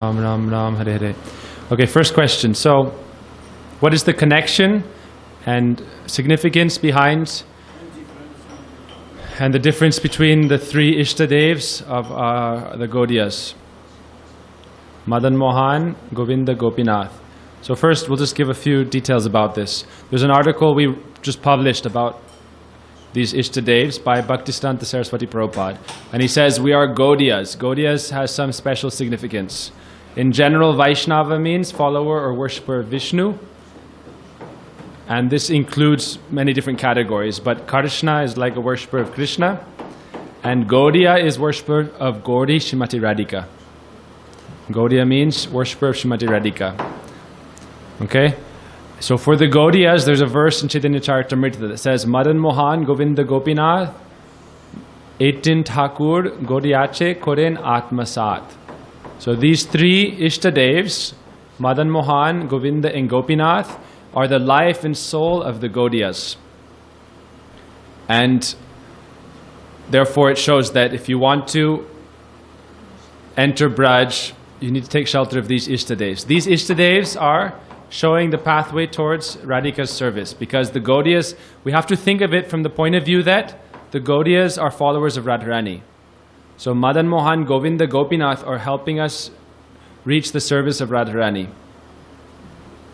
Ram Ram Ram Hare Hare. Okay, first question. So, what is the connection and significance behind and the difference between the three Istadevas of the Gaudiyas? Madan Mohan, Govinda, Gopinath. So first, we'll just give a few details about this. There's an article we just published about these Istadevas by Bhaktisiddhanta Saraswati Prabhupada. And he says, we are Gaudiyas. Gaudiyas has some special significance. In general, Vaishnava means follower or worshipper of Vishnu. And this includes many different categories. But Krishna is like a worshipper of Krishna. And Gaudiya is worshipper of Gauri Srimati Radhika. Gaudiya means worshipper of Srimati Radhika. Okay? So for the Gaudiyas, there's a verse in Chaitanya Charitamrita that says, Madan Mohan Govinda Gopinath Etin Thakur Gaudiyache Koren Atmasat. So these three Ishtadevs, Madan Mohan, Govinda and Gopinath, are the life and soul of the Gaudiyas. And therefore it shows that if you want to enter Braj, you need to take shelter of these Ishtadevs. These Ishtadevs are showing the pathway towards Radhika's service, because the Gaudiyas, we have to think of it from the point of view that the Gaudiyas are followers of Radharani. So Madan Mohan, Govinda, Gopinath are helping us reach the service of Radharani.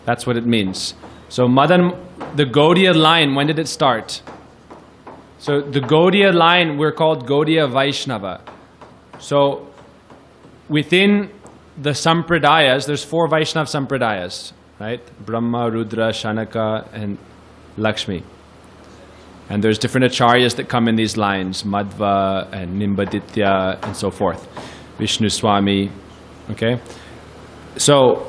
That's what it means. So the Gaudiya line, when did it start? So the Gaudiya line, we're called Gaudiya Vaishnava. So within the Sampradayas, there's 4 Vaishnav Sampradayas, right? Brahma, Rudra, Shanaka, and Lakshmi. And there's different acharyas that come in these lines, Madhva and Nimbaditya and so forth. Vishnu Swami, okay? So,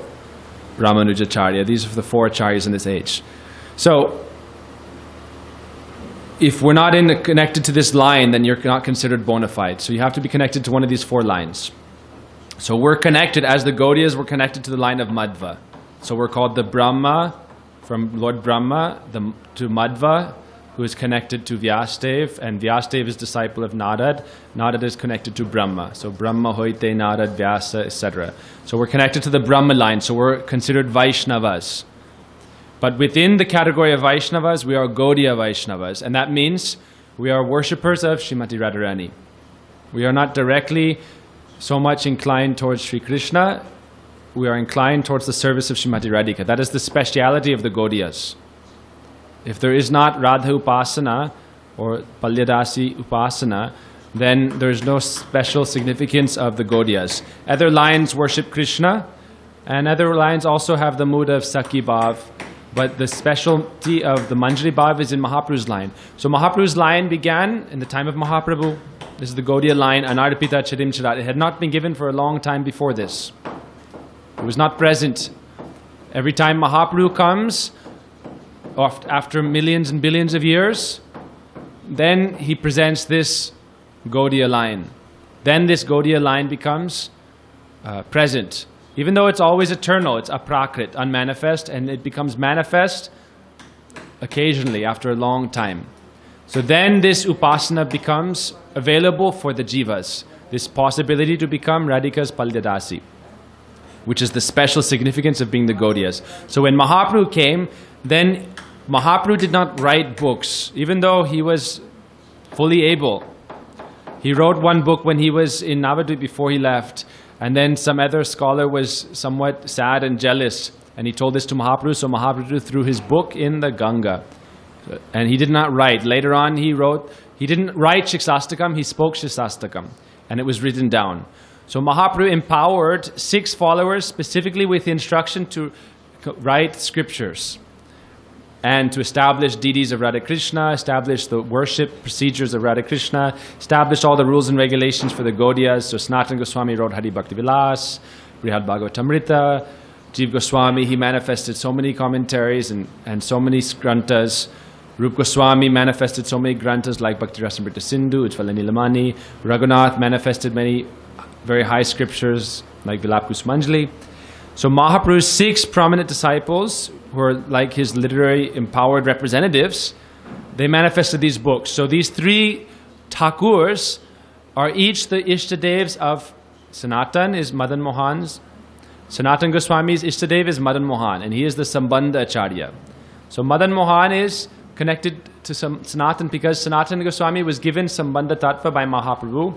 Ramanujacharya, these are the 4 acharyas in this age. So, if we're not connected to this line, then you're not considered bona fide. So you have to be connected to one of these 4 lines. So we're connected, as the Gaudiyas, we're connected to the line of Madhva. So we're called the Brahma, from Lord Brahma, to Madhva, who is connected to Vyasadev, and Vyasadev is disciple of Narad. Narad is connected to Brahma. So Brahma, Hoite, Narad, Vyasa, etc. So we're connected to the Brahma line, so we're considered Vaishnavas. But within the category of Vaishnavas, we are Gaudiya Vaishnavas, and that means we are worshippers of Srimati Radharani. We are not directly so much inclined towards Sri Krishna, we are inclined towards the service of Srimati Radhika. That is the speciality of the Gaudiyas. If there is not Radha Upasana or Palyadasi Upasana, then there is no special significance of the Gaudiyas. Other lines worship Krishna, and other lines also have the mood of Sakhi Bhav, but the specialty of the Manjari Bhav is in Mahaprabhu's line. So Mahaprabhu's line began in the time of Mahaprabhu. This is the Gaudiya line, Anarpita Charim Charat. It had not been given for a long time before this. It was not present. Every time Mahaprabhu comes, after millions and billions of years, then he presents this Gaudiya line. Then this Gaudiya line becomes present. Even though it's always eternal, it's aprakrit, unmanifest, and it becomes manifest occasionally after a long time. So then this upasana becomes available for the jivas, this possibility to become Radhika's Palyadasi, which is the special significance of being the Gaudiyas. So when Mahaprabhu came, then Mahaprabhu did not write books, even though he was fully able. He wrote one book when he was in Navadvip before he left, and then some other scholar was somewhat sad and jealous, and he told this to Mahaprabhu, so Mahaprabhu threw his book in the Ganga. And he did not write. Later on he didn't write Shiksastakam, he spoke Shiksastakam, and it was written down. So Mahaprabhu empowered 6 followers specifically with instruction to write scriptures and to establish deities of Radha Krishna, establish the worship procedures of Radha Krishna, establish all the rules and regulations for the Gaudiyas. So Sanatana Goswami wrote Hari Bhakti Vilas, Brihad Bhagavatamrita, Jiva Goswami, he manifested so many commentaries and so many granthas. Rupa Goswami manifested so many granthas like Bhakti Rasamrita Sindhu, Ujjvala Nilamani. Raghunath manifested many very high scriptures like Vilap Kusmanjali. So Mahaprabhu's 6 prominent disciples, who are like his literary empowered representatives, they manifested these books. So these 3 Thakurs are each the Ishtadevs of Sanatan is Madan Mohan's Sanatana Goswami's Istadev is Madan Mohan, and he is the Sambandha Acharya. So Madan Mohan is connected to Sanatana because Sanatana Goswami was given Sambandha Tattva by Mahaprabhu.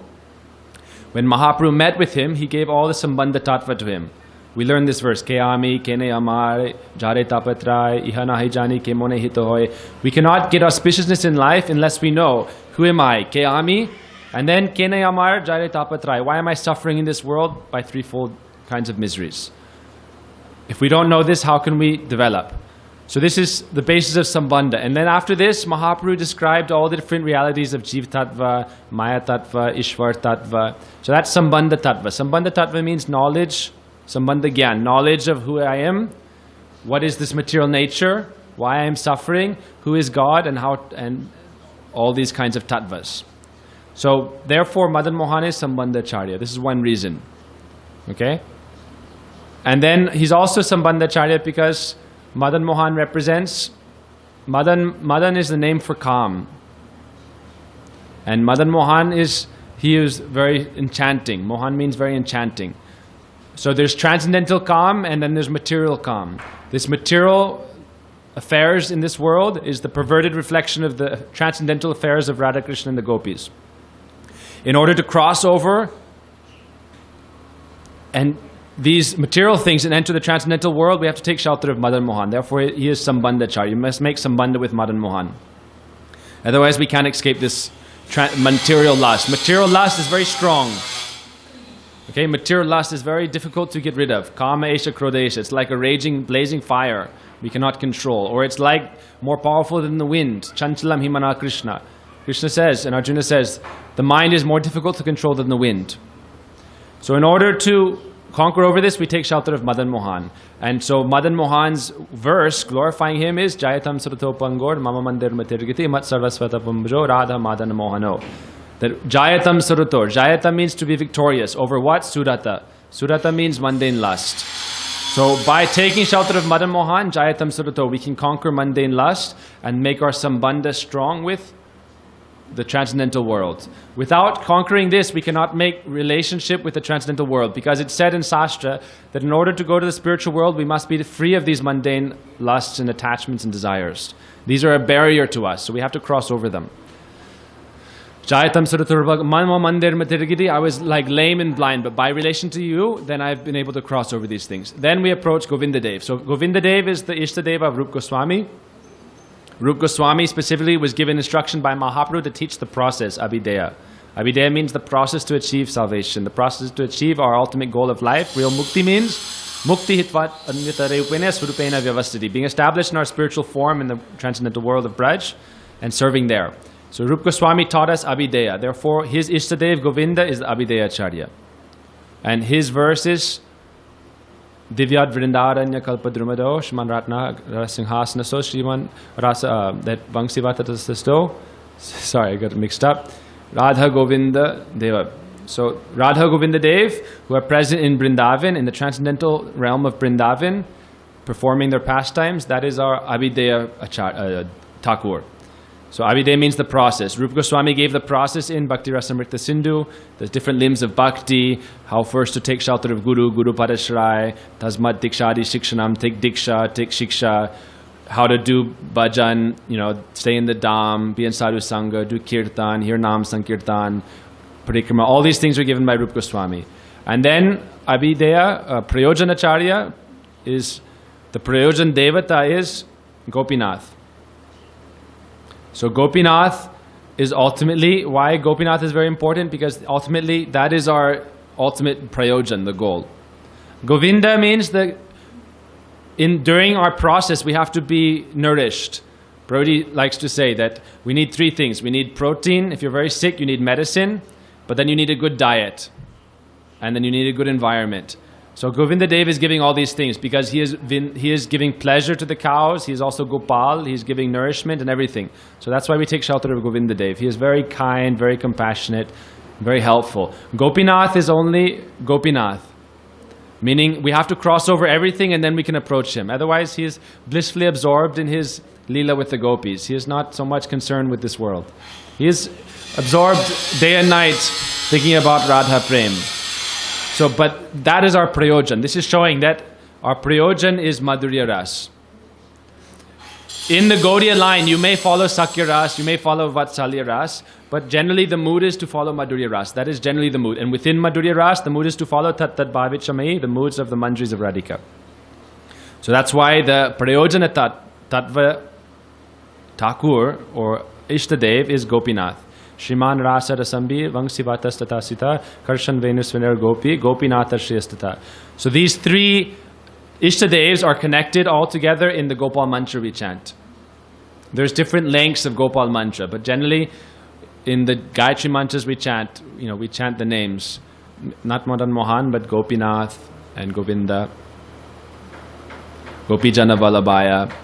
When Mahaprabhu met with him, he gave all the Sambandha Tattva to him. We learn this verse, Ke ami, kene amare, jare tapatrai, iha nahi jani, ke mone hito hoy. We cannot get auspiciousness in life unless we know, who am I? Ke ami, and then kene amar, jare tapatrai. Why am I suffering in this world? By threefold kinds of miseries. If we don't know this, how can we develop? So this is the basis of Sambandha. And then after this, Mahaprabhu described all the different realities of Jiv Tattva, Maya Tattva, Ishwar Tattva. So that's Sambandha Tattva. Sambandha Tattva means knowledge, Sambandha Gyan, knowledge of who I am, what is this material nature, why I am suffering, who is God, and how, and all these kinds of tattvas. So therefore Madan Mohan is Sambandha Acharya. This is one reason. Okay? And then he's also Sambandha Acharya because Madan Mohan represents, Madan is the name for calm. And Madan Mohan he is very enchanting. Mohan means very enchanting. So there's transcendental calm and then there's material calm. This material affairs in this world is the perverted reflection of the transcendental affairs of Radha Krishna and the gopis. In order to cross over and these material things and enter the transcendental world, we have to take shelter of Madan Mohan. Therefore, he is Sambandha Acharya. You must make Sambandha with Madan Mohan. Otherwise, we can't escape this material lust. Material lust is very strong. Okay, material lust is very difficult to get rid of. Kama esha krodha esha. It's like a raging, blazing fire we cannot control. Or it's like more powerful than the wind. Chanchalam himana Krishna. Krishna says, and Arjuna says, the mind is more difficult to control than the wind. So in order to conquer over this, we take shelter of Madan Mohan. And so Madan Mohan's verse glorifying him is Jayatam Surato Pangor Mama Mandir Matirgiti Mat Sarvasvata Pambujo Radha Madana Mohano. That Jayatam Surator. Jayata means to be victorious. Over what? Surata. Surata means mundane lust. So by taking shelter of Madan Mohan, Jayatam Surato, we can conquer mundane lust and make our Sambandha strong with the transcendental world. Without conquering this, we cannot make relationship with the transcendental world, because it's said in Shastra that in order to go to the spiritual world, we must be free of these mundane lusts and attachments and desires. These are a barrier to us, so we have to cross over them. Jayatam Suraturva Manma Mandir Matirgiti. I was like lame and blind, but by relation to you, then I've been able to cross over these things. Then we approach Govindadev. So Govindadev is the Istadeva of Rupa Goswami. Rupa Goswami specifically was given instruction by Mahaprabhu to teach the process, Abhideya. Abhideya means the process to achieve salvation, the process to achieve our ultimate goal of life. Real mukti means mukti hitvat anyutarupena surupena vyavastiti, being established in our spiritual form in the transcendental world of Braj and serving there. So Rupa Goswami taught us Abhideya. Therefore, his Ishtadev Govinda is the Abhideya Acharya. And his verse is Divyad Vrindaranya Kalpadrumado Shman Ratna Rasinghasana So Shriman Rasa that Vangsivata. Sorry, I got it mixed up. Radha Govinda Deva. So Radha Govinda Dev, who are present in Vrindavan, in the transcendental realm of Vrindavan, performing their pastimes, that is our Abhideya Thakur. So Abhideya means the process. Rupa Goswami gave the process in Bhakti Rasamrita Sindhu. There's different limbs of bhakti, how first to take shelter of Guru, Guru Padashray, Tasmat Dikshadi Shikshanam, take Diksha, take Shiksha, how to do bhajan, stay in the dham, be in sadhu sangha, do kirtan, hear nam sankirtan, parikrama. All these things were given by Rupa Goswami. And then Abhideya, Prayojanacharya, is the Prayojan Devata is Gopinath. So Gopinath is ultimately, why Gopinath is very important? Because ultimately that is our ultimate prayojan, the goal. Govinda means that during our process we have to be nourished. Brody likes to say that we need three things. We need protein. If you're very sick, you need medicine. But then you need a good diet. And then you need a good environment. So Govinda Dev is giving all these things because he is giving pleasure to the cows. He is also Gopal. He is giving nourishment and everything. So that's why we take shelter of Govinda Dev. He is very kind, very compassionate, very helpful. Gopinath is only Gopinath. Meaning we have to cross over everything and then we can approach him. Otherwise he is blissfully absorbed in his Leela with the gopis. He is not so much concerned with this world. He is absorbed day and night thinking about Radha Prem. So, but that is our prayojan. This is showing that our prayojan is Madhurya Ras. In the Gaudiya line, you may follow Sakya Ras, you may follow Vatsalya Ras, but generally the mood is to follow Madhurya Ras. That is generally the mood. And within Madhurya Ras, the mood is to follow Tat Tat Bhavit Shamai, the moods of the manjaris of Radhika. So that's why the Prayojana Tattva Thakur or Ishtadev is Gopinath. Shriman Rasa Rasambir, Vangsivatas Tatasita, Karshan Venusvinar Gopi, Gopinath Shriyastata. So these three Ishtadevs are connected all together in the Gopal mantra we chant. There's different lengths of Gopal mantra, but generally in the Gayatri mantras we chant, we chant the names. Not Madan Mohan, but Gopinath and Govinda, Gopijana Vallabhaya.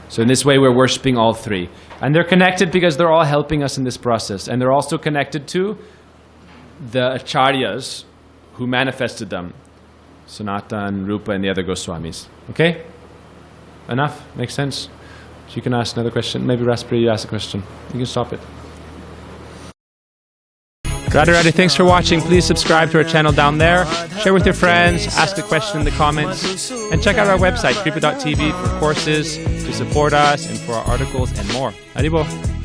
So in this way we're worshipping all three. And they're connected because they're all helping us in this process. And they're also connected to the acharyas who manifested them. Sanatan, Rupa, and the other Goswamis. Okay? Enough? Makes sense? So you can ask another question. Maybe Raspberry, you ask a question. You can stop it. Radha, thanks for watching. Please subscribe to our channel down there. Share with your friends. Ask a question in the comments. And check out our website, kripa.tv, for courses, to support us, and for our articles and more. Haribo.